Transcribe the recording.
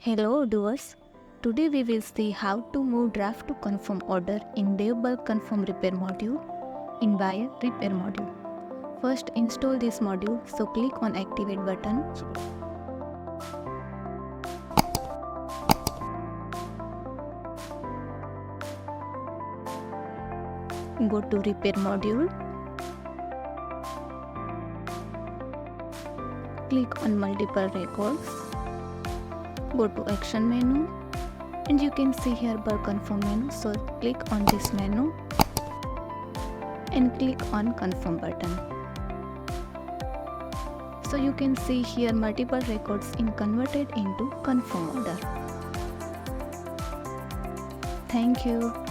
Hello doers. Today we will see how to move draft to confirm order in Devintelle confirm repair module in wire repair module. First install this module, so click on activate button. Go to repair module. Click on multiple records. Go to action menu and you can see here bug confirm menu, so click on this menu and click on confirm button. So you can see here multiple records in converted into confirm order. Thank you.